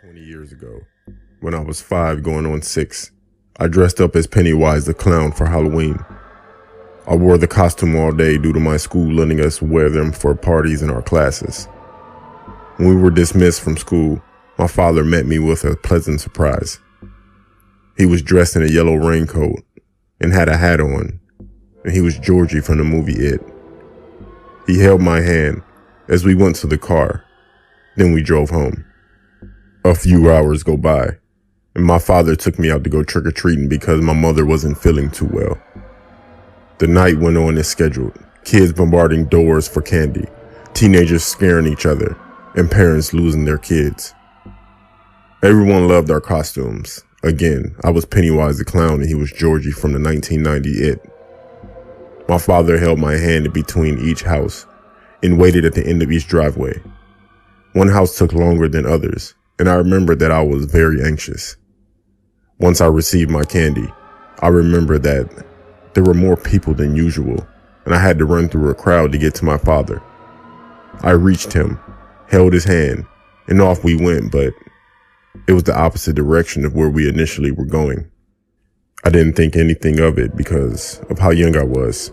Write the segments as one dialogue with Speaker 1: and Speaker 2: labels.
Speaker 1: 20 years ago, when I was 5 going on 6, I dressed up as Pennywise the Clown for Halloween. I wore the costume all day due to my school letting us wear them for parties in our classes. When we were dismissed from school, my father met me with a pleasant surprise. He was dressed in a yellow raincoat and had a hat on, and he was Georgie from the movie It. He held my hand as we went to the car, then we drove home. A few hours go by, and my father took me out to go trick-or-treating because my mother wasn't feeling too well. The night went on as scheduled, kids bombarding doors for candy, teenagers scaring each other, and parents losing their kids. Everyone loved our costumes. Again, I was Pennywise the Clown and he was Georgie from the 1990 It. My father held my hand in between each house and waited at the end of each driveway. One house took longer than others, and I remember that I was very anxious. Once I received my candy, I remember that there were more people than usual, and I had to run through a crowd to get to my father. I reached him, held his hand, and off we went, but it was the opposite direction of where we initially were going. I didn't think anything of it because of how young I was.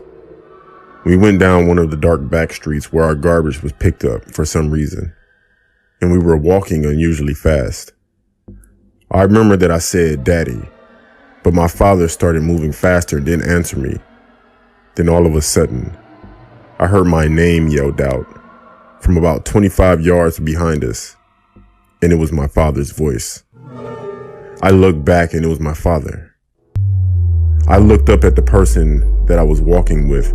Speaker 1: We went down one of the dark back streets where our garbage was picked up for some reason, and we were walking unusually fast. I remember that I said, "Daddy," but my father started moving faster and didn't answer me. Then all of a sudden, I heard my name yelled out from about 25 yards behind us, and it was my father's voice. I looked back and it was my father. I looked up at the person that I was walking with,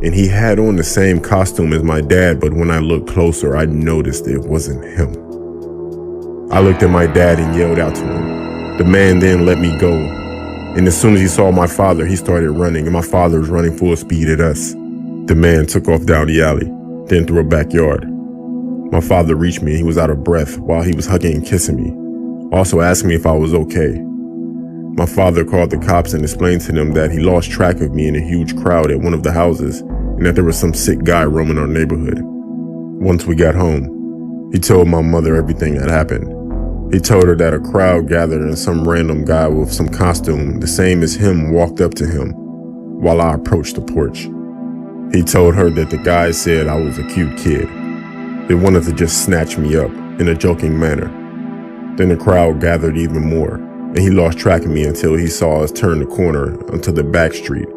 Speaker 1: and he had on the same costume as my dad, but when I looked closer, I noticed it wasn't him. I looked at my dad and yelled out to him. The man then let me go, and as soon as he saw my father, he started running, and my father was running full speed at us. The man took off down the alley, then through a backyard. My father reached me and he was out of breath while he was hugging and kissing me, also asking me if I was okay. My father called the cops and explained to them that he lost track of me in a huge crowd at one of the houses and that there was some sick guy roaming our neighborhood. Once we got home, he told my mother everything that happened. He told her that a crowd gathered and some random guy with some costume the same as him walked up to him while I approached the porch. He told her that the guy said I was a cute kid. They wanted to just snatch me up in a joking manner. Then the crowd gathered even more, and he lost track of me until he saw us turn the corner onto the back street,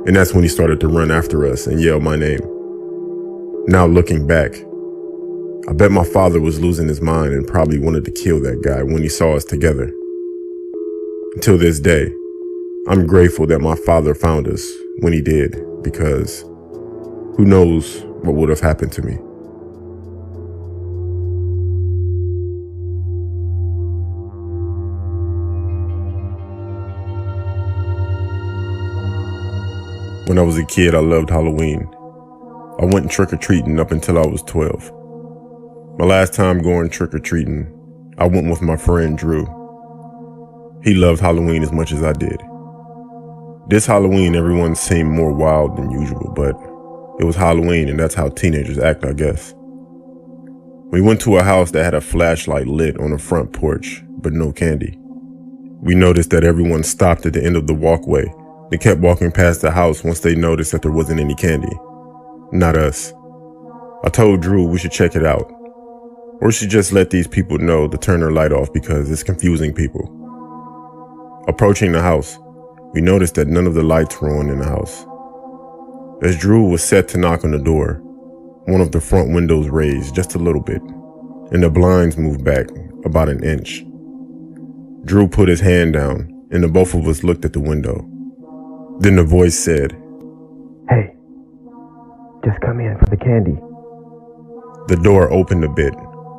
Speaker 1: and that's when he started to run after us and yell my name. Now looking back, I bet my father was losing his mind and probably wanted to kill that guy when he saw us together. Until this day, I'm grateful that my father found us when he did, because who knows what would have happened to me. When I was a kid, I loved Halloween. I went trick-or-treating up until I was 12. My last time going trick-or-treating, I went with my friend Drew. He loved Halloween as much as I did. This Halloween, everyone seemed more wild than usual, but it was Halloween and that's how teenagers act, I guess. We went to a house that had a flashlight lit on the front porch, but no candy. We noticed that everyone stopped at the end of the walkway. They kept walking past the house once they noticed that there wasn't any candy. Not us. I told Drew we should check it out. Or we should just let these people know to turn their light off because it's confusing people. Approaching the house, we noticed that none of the lights were on in the house. As Drew was set to knock on the door, one of the front windows raised just a little bit, and the blinds moved back about an inch. Drew put his hand down, and the both of us looked at the window. Then the voice said,
Speaker 2: "Hey, just come in for the candy."
Speaker 1: The door opened a bit,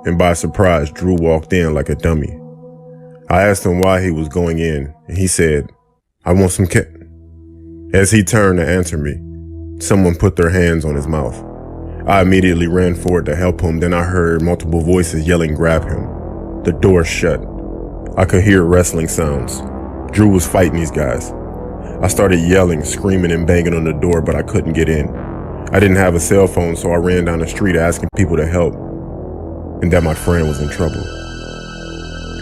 Speaker 1: and by surprise, Drew walked in like a dummy. I asked him why he was going in, and he said, "I want some candy." As he turned to answer me, someone put their hands on his mouth. I immediately ran forward to help him, then I heard multiple voices yelling, "Grab him." The door shut. I could hear wrestling sounds. Drew was fighting these guys. I started yelling, screaming, and banging on the door, but I couldn't get in. I didn't have a cell phone, so I ran down the street asking people to help, and that my friend was in trouble.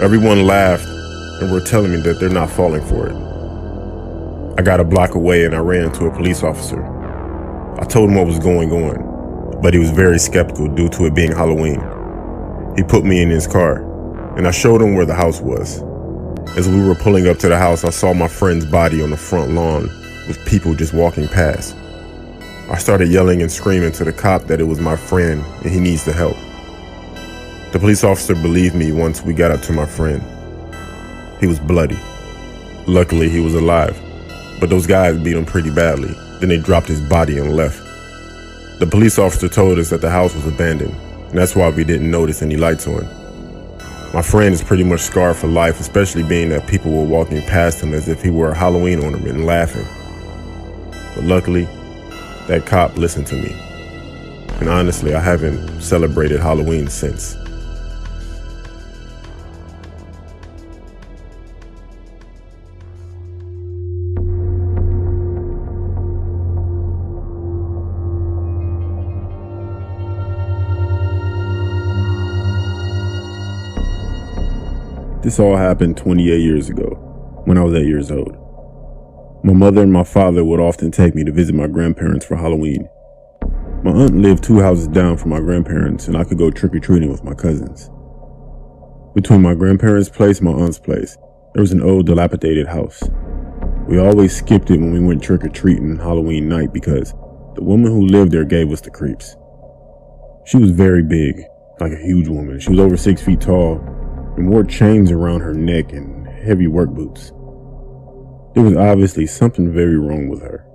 Speaker 1: Everyone laughed and were telling me that they're not falling for it. I got a block away and I ran into a police officer. I told him what was going on, but he was very skeptical due to it being Halloween. He put me in his car, and I showed him where the house was. As we were pulling up to the house, I saw my friend's body on the front lawn with people just walking past. I started yelling and screaming to the cop that it was my friend and he needs the help. The police officer believed me once we got up to my friend. He was bloody. Luckily, he was alive, but those guys beat him pretty badly. Then they dropped his body and left. The police officer told us that the house was abandoned, and that's why we didn't notice any lights on. My friend is pretty much scarred for life, especially being that people were walking past him as if he were a Halloween ornament and laughing. But luckily, that cop listened to me. And honestly, I haven't celebrated Halloween since. This all happened 28 years ago, when I was 8 years old. My mother and my father would often take me to visit my grandparents for Halloween. My aunt lived 2 houses down from my grandparents, and I could go trick-or-treating with my cousins. Between my grandparents' place and my aunt's place, there was an old dilapidated house. We always skipped it when we went trick-or-treating Halloween night because the woman who lived there gave us the creeps. She was very big, like a huge woman. She was over 6 feet tall, and wore chains around her neck and heavy work boots. There was obviously something very wrong with her.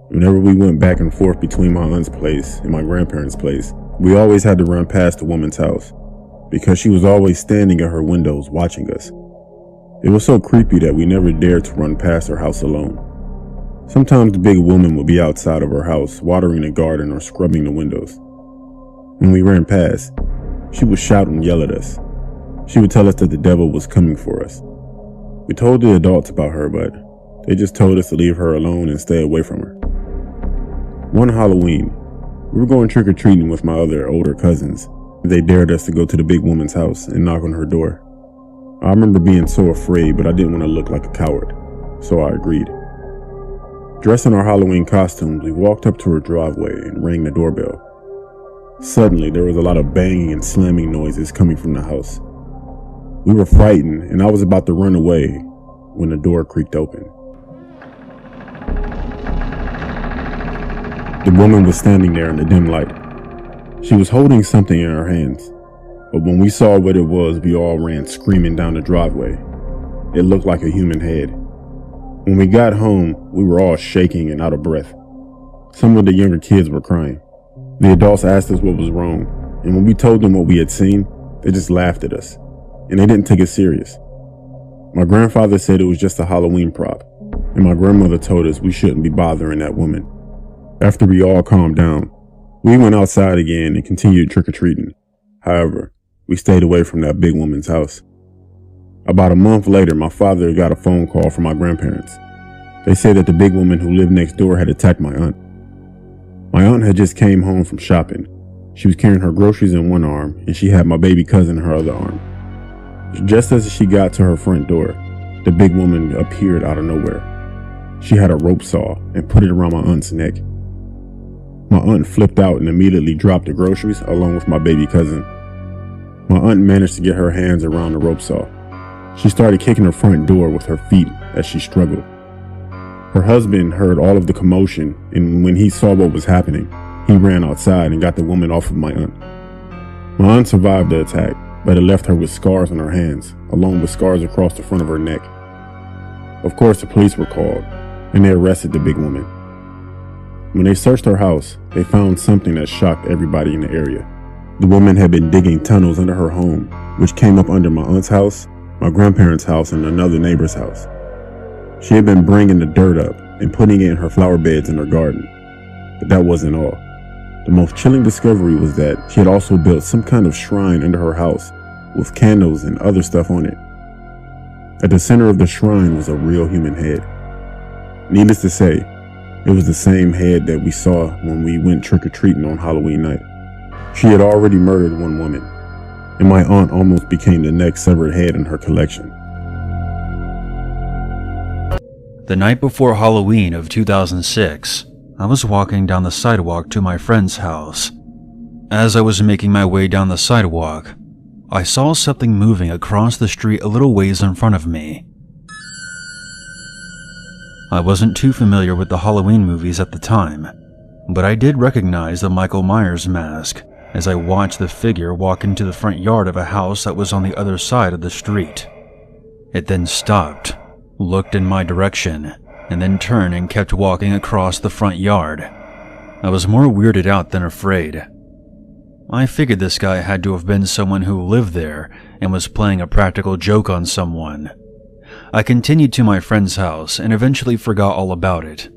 Speaker 1: Whenever we went back and forth between my aunt's place and my grandparents' place, we always had to run past the woman's house because she was always standing at her windows watching us. It was so creepy that we never dared to run past her house alone. Sometimes the big woman would be outside of her house watering the garden or scrubbing the windows. When we ran past, she would shout and yell at us. She would tell us that the devil was coming for us. We told the adults about her, but they just told us to leave her alone and stay away from her. One Halloween, we were going trick-or-treating with my other older cousins. They dared us to go to the big woman's house and knock on her door. I remember being so afraid, but I didn't want to look like a coward, so I agreed. Dressed in our Halloween costumes, we walked up to her driveway and rang the doorbell. Suddenly, there was a lot of banging and slamming noises coming from the house. We were frightened, and I was about to run away when the door creaked open. The woman was standing there in the dim light. She was holding something in her hands, but when we saw what it was, we all ran screaming down the driveway. It looked like a human head. When we got home, we were all shaking and out of breath. Some of the younger kids were crying. The adults asked us what was wrong, and when we told them what we had seen, they just laughed at us. And they didn't take it serious. My grandfather said it was just a Halloween prop, and my grandmother told us we shouldn't be bothering that woman. After we all calmed down, we went outside again and continued trick-or-treating. However, we stayed away from that big woman's house. About a month later, my father got a phone call from my grandparents. They said that the big woman who lived next door had attacked my aunt. My aunt had just came home from shopping. She was carrying her groceries in one arm, and she had my baby cousin in her other arm. Just as she got to her front door, the big woman appeared out of nowhere. She had a rope saw and put it around my aunt's neck. My aunt flipped out and immediately dropped the groceries along with my baby cousin. My aunt managed to get her hands around the rope saw. She started kicking her front door with her feet as she struggled. Her husband heard all of the commotion, and when he saw what was happening, he ran outside and got the woman off of my aunt. My aunt survived the attack, but it left her with scars on her hands, along with scars across the front of her neck. Of course, the police were called, and they arrested the big woman. When they searched her house, they found something that shocked everybody in the area. The woman had been digging tunnels under her home, which came up under my aunt's house, my grandparents' house, and another neighbor's house. She had been bringing the dirt up and putting it in her flower beds in her garden. But that wasn't all. The most chilling discovery was that she had also built some kind of shrine under her house with candles and other stuff on it. At the center of the shrine was a real human head. Needless to say, it was the same head that we saw when we went trick-or-treating on Halloween night. She had already murdered one woman. and my aunt almost became the next severed head in her collection.
Speaker 3: The night before Halloween of 2006, I was walking down the sidewalk to my friend's house. As I was making my way down the sidewalk, I saw something moving across the street a little ways in front of me. I wasn't too familiar with the Halloween movies at the time, but I did recognize the Michael Myers mask as I watched the figure walk into the front yard of a house that was on the other side of the street. It then stopped, looked in my direction, and then turned and kept walking across the front yard. I was more weirded out than afraid. I figured this guy had to have been someone who lived there and was playing a practical joke on someone. I continued to my friend's house and eventually forgot all about it.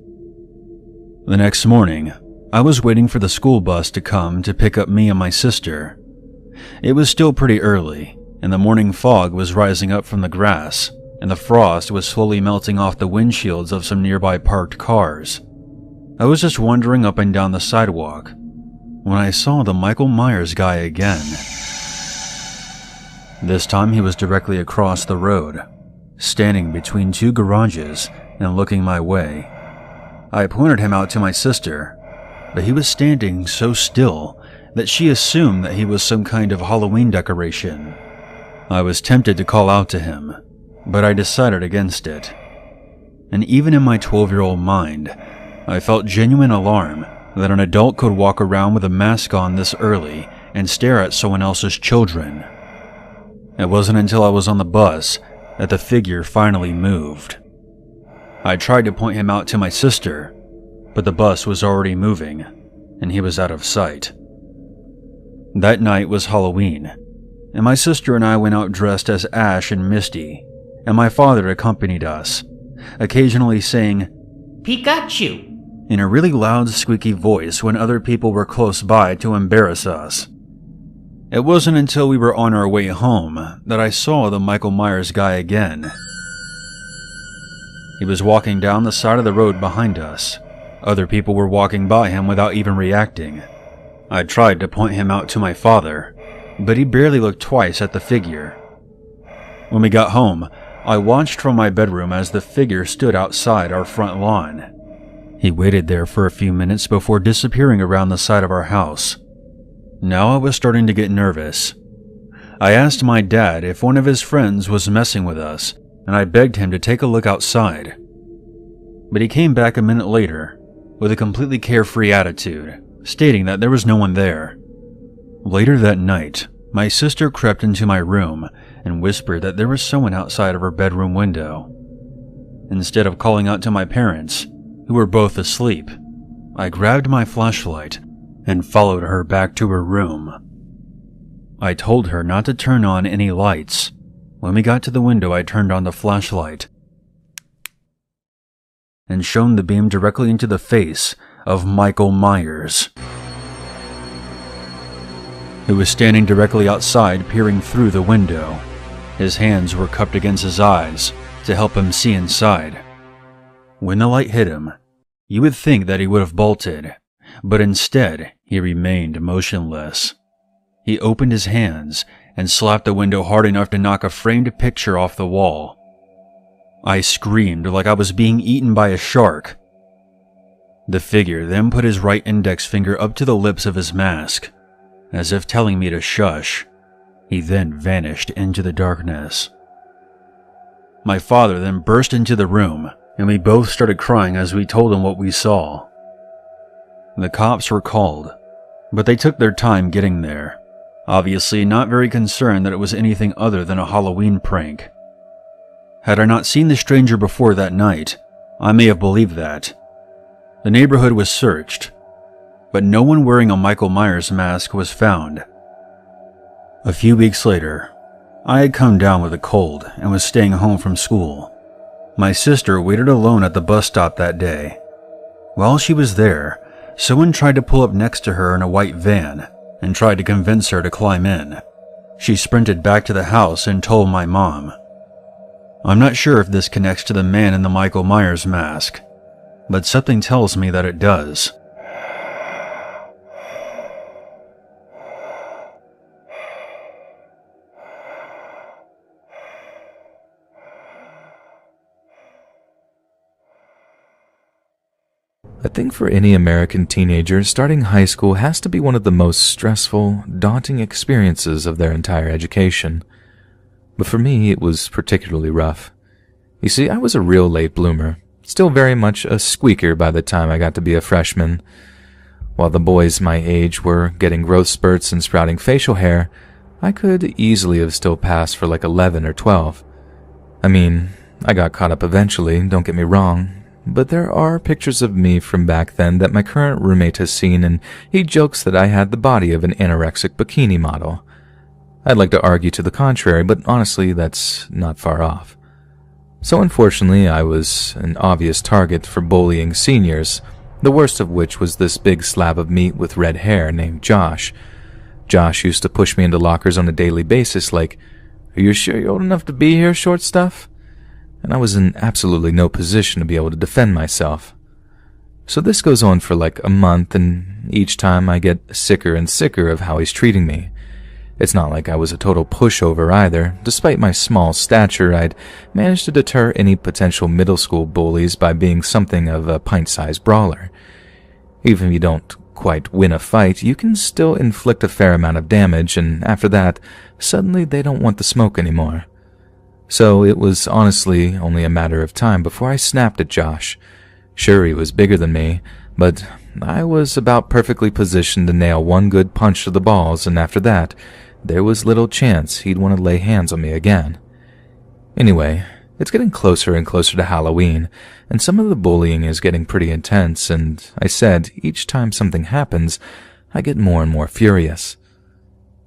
Speaker 3: The next morning, I was waiting for the school bus to come to pick up me and my sister. It was still pretty early, and the morning fog was rising up from the grass, and the frost was slowly melting off the windshields of some nearby parked cars. I was just wandering up and down the sidewalk when I saw the Michael Myers guy again. This time he was directly across the road, standing between two garages and looking my way. I pointed him out to my sister, but he was standing so still that she assumed that he was some kind of Halloween decoration. I was tempted to call out to him, but I decided against it. And even in my 12-year-old mind, I felt genuine alarm that an adult could walk around with a mask on this early and stare at someone else's children. It wasn't until I was on the bus that the figure finally moved. I tried to point him out to my sister, but the bus was already moving, and he was out of sight. That night was Halloween, and my sister and I went out dressed as Ash and Misty, and my father accompanied us, occasionally saying, "Pikachu," in a really loud, squeaky voice when other people were close by to embarrass us. It wasn't until we were on our way home that I saw the Michael Myers guy again. He was walking down the side of the road behind us. Other people were walking by him without even reacting. I tried to point him out to my father, but he barely looked twice at the figure. When we got home, I watched from my bedroom as the figure stood outside our front lawn. He waited there for a few minutes before disappearing around the side of our house. Now I was starting to get nervous. I asked my dad if one of his friends was messing with us, and I begged him to take a look outside. But he came back a minute later with a completely carefree attitude, stating that there was no one there. Later that night, my sister crept into my room and whispered that there was someone outside of her bedroom window. Instead of calling out to my parents, who were both asleep, I grabbed my flashlight and followed her back to her room. I told her not to turn on any lights. When we got to the window, I turned on the flashlight and shone the beam directly into the face of Michael Myers, who was standing directly outside peering through the window. His hands were cupped against his eyes to help him see inside. When the light hit him, you would think that he would have bolted, but instead he remained motionless. He opened his hands and slapped the window hard enough to knock a framed picture off the wall. I screamed like I was being eaten by a shark. The figure then put his right index finger up to the lips of his mask, as if telling me to shush. He then vanished into the darkness. My father then burst into the room, and we both started crying as we told him what we saw. The cops were called, but they took their time getting there, obviously not very concerned that it was anything other than a Halloween prank. Had I not seen the stranger before that night, I may have believed that. The neighborhood was searched, but no one wearing a Michael Myers mask was found. A few weeks later, I had come down with a cold and was staying home from school. My sister waited alone at the bus stop that day. While she was there, someone tried to pull up next to her in a white van and tried to convince her to climb in. She sprinted back to the house and told my mom. I'm not sure if this connects to the man in the Michael Myers mask, but something tells me that it does.
Speaker 4: I think for any American teenager, starting high school has to be one of the most stressful, daunting experiences of their entire education. But for me, it was particularly rough. You see, I was a real late bloomer, still very much a squeaker by the time I got to be a freshman. While the boys my age were getting growth spurts and sprouting facial hair, I could easily have still passed for like 11 or 12. I mean, I got caught up eventually, don't get me wrong, but there are pictures of me from back then that my current roommate has seen, and he jokes that I had the body of an anorexic bikini model. I'd like to argue to the contrary, but honestly, that's not far off. So unfortunately, I was an obvious target for bullying seniors, the worst of which was this big slab of meat with red hair named Josh. Josh used to push me into lockers on a daily basis like, "Are you sure you're old enough to be here, short stuff?" And I was in absolutely no position to be able to defend myself. So this goes on for like a month, and each time I get sicker and sicker of how he's treating me. It's not like I was a total pushover either. Despite my small stature, I'd managed to deter any potential middle school bullies by being something of a pint-sized brawler. Even if you don't quite win a fight, you can still inflict a fair amount of damage, and after that, suddenly they don't want the smoke anymore. So it was honestly only a matter of time before I snapped at Josh. Sure, he was bigger than me, but I was about perfectly positioned to nail one good punch to the balls, and after that, there was little chance he'd want to lay hands on me again. Anyway, it's getting closer and closer to Halloween, and some of the bullying is getting pretty intense, and I said each time something happens, I get more and more furious.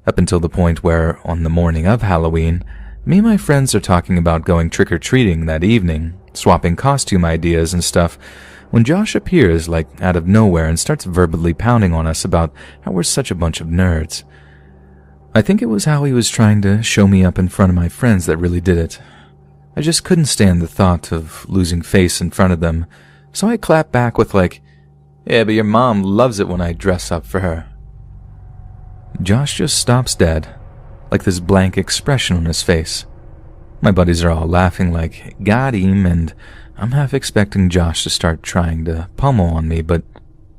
Speaker 4: Up until the point where, on the morning of Halloween, me and my friends are talking about going trick-or-treating that evening, swapping costume ideas and stuff, when Josh appears like out of nowhere and starts verbally pounding on us about how we're such a bunch of nerds. I think it was how he was trying to show me up in front of my friends that really did it. I just couldn't stand the thought of losing face in front of them, so I clapped back with like, "Yeah, but your mom loves it when I dress up for her." Josh just stops dead, like this blank expression on his face. My buddies are all laughing like, "Got him," and I'm half expecting Josh to start trying to pummel on me, but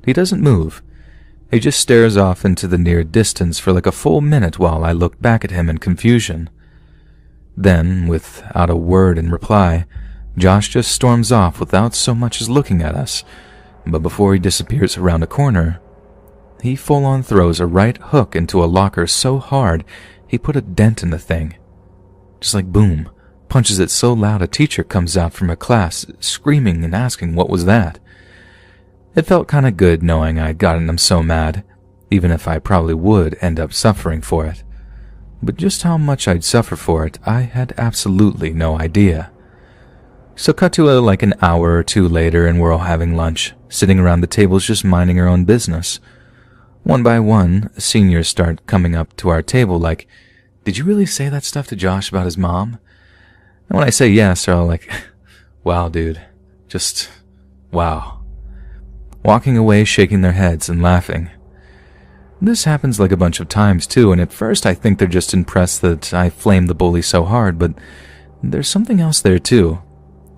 Speaker 4: he doesn't move. He just stares off into the near distance for like a full minute while I look back at him in confusion. Then, without a word in reply, Josh just storms off without so much as looking at us, but before he disappears around a corner, he full-on throws a right hook into a locker so hard he put a dent in the thing. Just like boom, punches it so loud a teacher comes out from a class, screaming and asking what was that. It felt kinda good knowing I'd gotten him so mad, even if I probably would end up suffering for it. But just how much I'd suffer for it, I had absolutely no idea. So cut to like an hour or two later, and we're all having lunch, sitting around the tables just minding our own business. One by one, seniors start coming up to our table like, "Did you really say that stuff to Josh about his mom?" And when I say yes, they're all like, "Wow, dude. Just, wow." Walking away, shaking their heads and laughing. This happens like a bunch of times too, and at first I think they're just impressed that I flamed the bully so hard, but there's something else there too.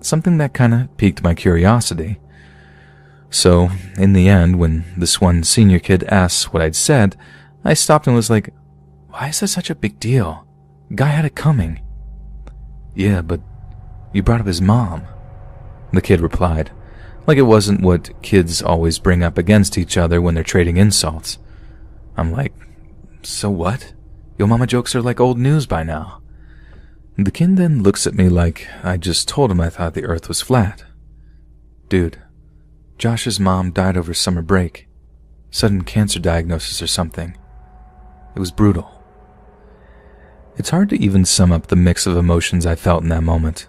Speaker 4: Something that kinda piqued my curiosity. So, in the end, when this one senior kid asks what I'd said, I stopped and was like, "Why is that such a big deal? Guy had it coming." "Yeah, but you brought up his mom," the kid replied, like it wasn't what kids always bring up against each other when they're trading insults. I'm like, "So what? Yo mama jokes are like old news by now." The kid then looks at me like I just told him I thought the earth was flat. "Dude, Josh's mom died over summer break. Sudden cancer diagnosis or something. It was brutal." It's hard to even sum up the mix of emotions I felt in that moment.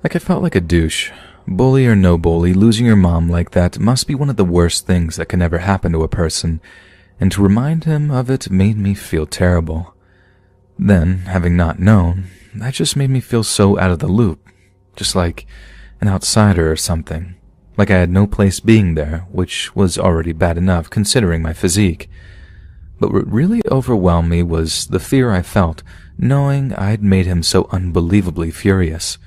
Speaker 4: Like I felt like a douche. Bully or no bully, losing your mom like that must be one of the worst things that can ever happen to a person, and to remind him of it made me feel terrible. Then, having not known, that just made me feel so out of the loop, just like an outsider or something, like I had no place being there, which was already bad enough considering my physique. But what really overwhelmed me was the fear I felt, knowing I'd made him so unbelievably furious.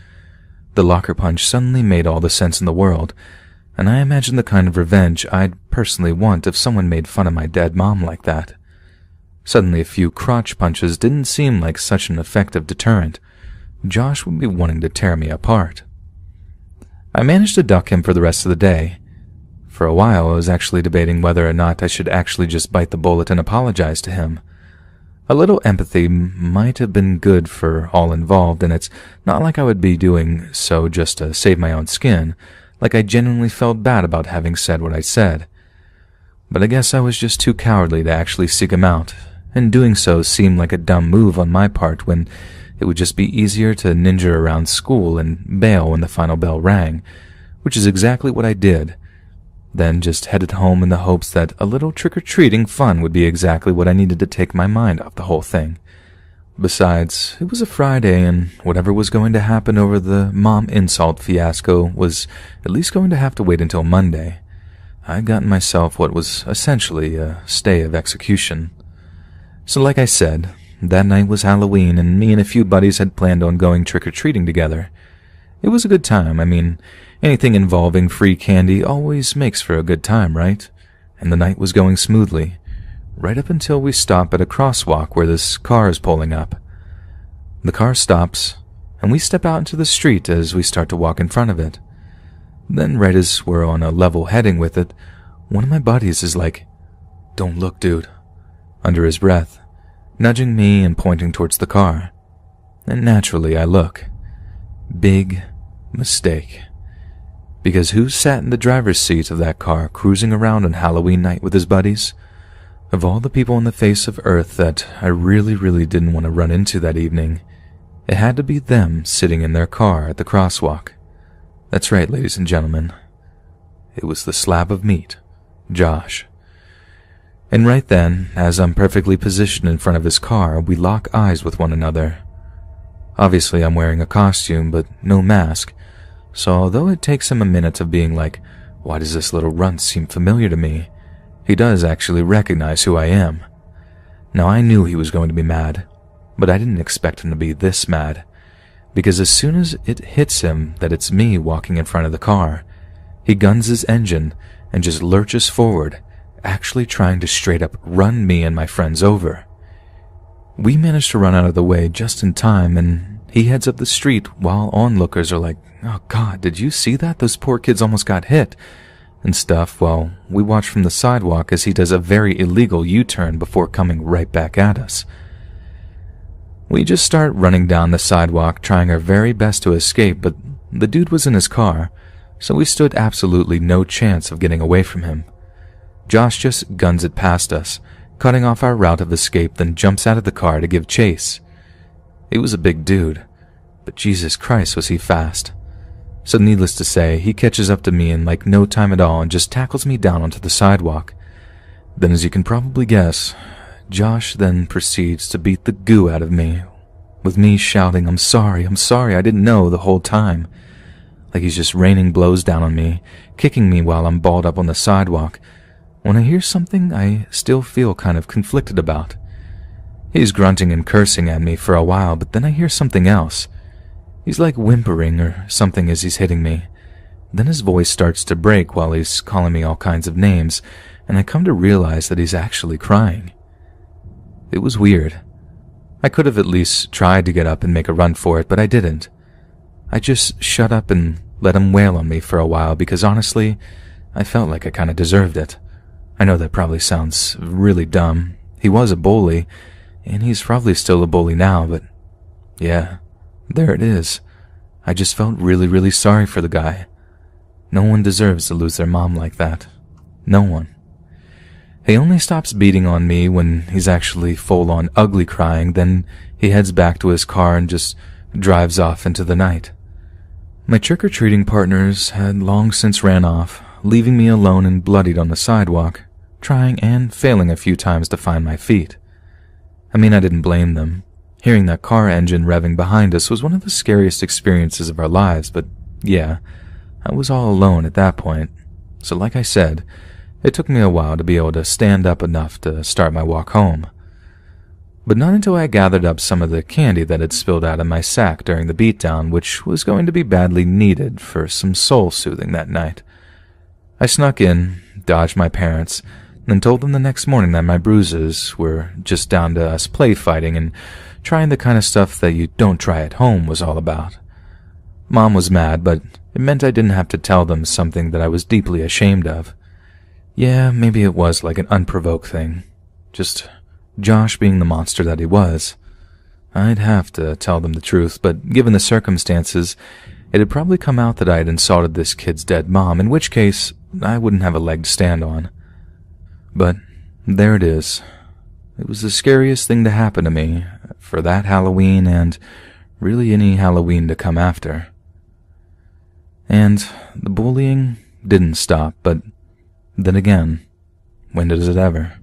Speaker 4: The locker punch suddenly made all the sense in the world. and I imagine the kind of revenge I'd personally want if someone made fun of my dead mom like that. Suddenly a few crotch punches didn't seem like such an effective deterrent. Josh would be wanting to tear me apart. I managed to duck him for the rest of the day. For a while I was actually debating whether or not I should actually just bite the bullet and apologize to him. A little empathy might have been good for all involved, and it's not like I would be doing so just to save my own skin, like I genuinely felt bad about having said what I said. But I guess I was just too cowardly to actually seek him out, and doing so seemed like a dumb move on my part when it would just be easier to ninja around school and bail when the final bell rang, which is exactly what I did. Then just headed home in the hopes that a little trick-or-treating fun would be exactly what I needed to take my mind off the whole thing. Besides, it was a Friday, and whatever was going to happen over the mom insult fiasco was at least going to have to wait until Monday. I'd gotten myself what was essentially a stay of execution. So like I said, that night was Halloween, and me and a few buddies had planned on going trick-or-treating together. It was a good time. I mean, anything involving free candy always makes for a good time, right? And the night was going smoothly, right up until we stop at a crosswalk where this car is pulling up. The car stops, and we step out into the street as we start to walk in front of it. Then right as we're on a level heading with it, one of my buddies is like, "Don't look, dude," under his breath, nudging me and pointing towards the car. And naturally I look. Big mistake. Because who sat in the driver's seat of that car cruising around on Halloween night with his buddies? Of all the people on the face of Earth that I really didn't want to run into that evening, it had to be them sitting in their car at the crosswalk. That's right, ladies and gentlemen. It was the slab of meat, Josh. And right then, as I'm perfectly positioned in front of his car, we lock eyes with one another. Obviously, I'm wearing a costume, but no mask, so although it takes him a minute of being like, "Why does this little runt seem familiar to me?" he does actually recognize who I am. Now, I knew he was going to be mad, but I didn't expect him to be this mad, because as soon as it hits him that it's me walking in front of the car, he guns his engine and just lurches forward, actually trying to straight up run me and my friends over. We managed to run out of the way just in time, and he heads up the street while onlookers are like, "Oh God, did you see that? Those poor kids almost got hit," and stuff, while we watch from the sidewalk as he does a very illegal U-turn before coming right back at us. We just start running down the sidewalk, trying our very best to escape, but the dude was in his car, so we stood absolutely no chance of getting away from him. Josh just guns it past us, cutting off our route of escape, then jumps out of the car to give chase. He was a big dude, but Jesus Christ was he fast. So needless to say, he catches up to me in like no time at all and just tackles me down onto the sidewalk. Then, as you can probably guess, Josh then proceeds to beat the goo out of me, with me shouting, I'm sorry, I didn't know," the whole time. Like he's just raining blows down on me, kicking me while I'm balled up on the sidewalk, when I hear something I still feel kind of conflicted about. He's grunting and cursing at me for a while, but then I hear something else. He's like whimpering or something as he's hitting me. Then his voice starts to break while he's calling me all kinds of names, and I come to realize that he's actually crying. It was weird. I could have at least tried to get up and make a run for it, but I didn't. I just shut up and let him wail on me for a while because honestly, I felt like I kind of deserved it. I know that probably sounds really dumb. He was a bully, and he's probably still a bully now, but yeah, there it is. I just felt really sorry for the guy. No one deserves to lose their mom like that. No one. He only stops beating on me when he's actually full-on ugly crying, then he heads back to his car and just drives off into the night. My trick-or-treating partners had long since ran off, leaving me alone and bloodied on the sidewalk, trying and failing a few times to find my feet. I mean, I didn't blame them. Hearing that car engine revving behind us was one of the scariest experiences of our lives, but yeah, I was all alone at that point. So like I said, it took me a while to be able to stand up enough to start my walk home. But not until I gathered up some of the candy that had spilled out of my sack during the beatdown, which was going to be badly needed for some soul-soothing that night. I snuck in, dodged my parents, and told them the next morning that my bruises were just down to us play fighting and trying the kind of stuff that you don't try at home was all about. Mom was mad, but it meant I didn't have to tell them something that I was deeply ashamed of. Yeah, maybe it was like an unprovoked thing. Just Josh being the monster that he was. I'd have to tell them the truth, but given the circumstances, it had probably come out that I had insulted this kid's dead mom, in which case I wouldn't have a leg to stand on. But there it is. It was the scariest thing to happen to me for that Halloween and really any Halloween to come after. And the bullying didn't stop, but then again, when does it ever?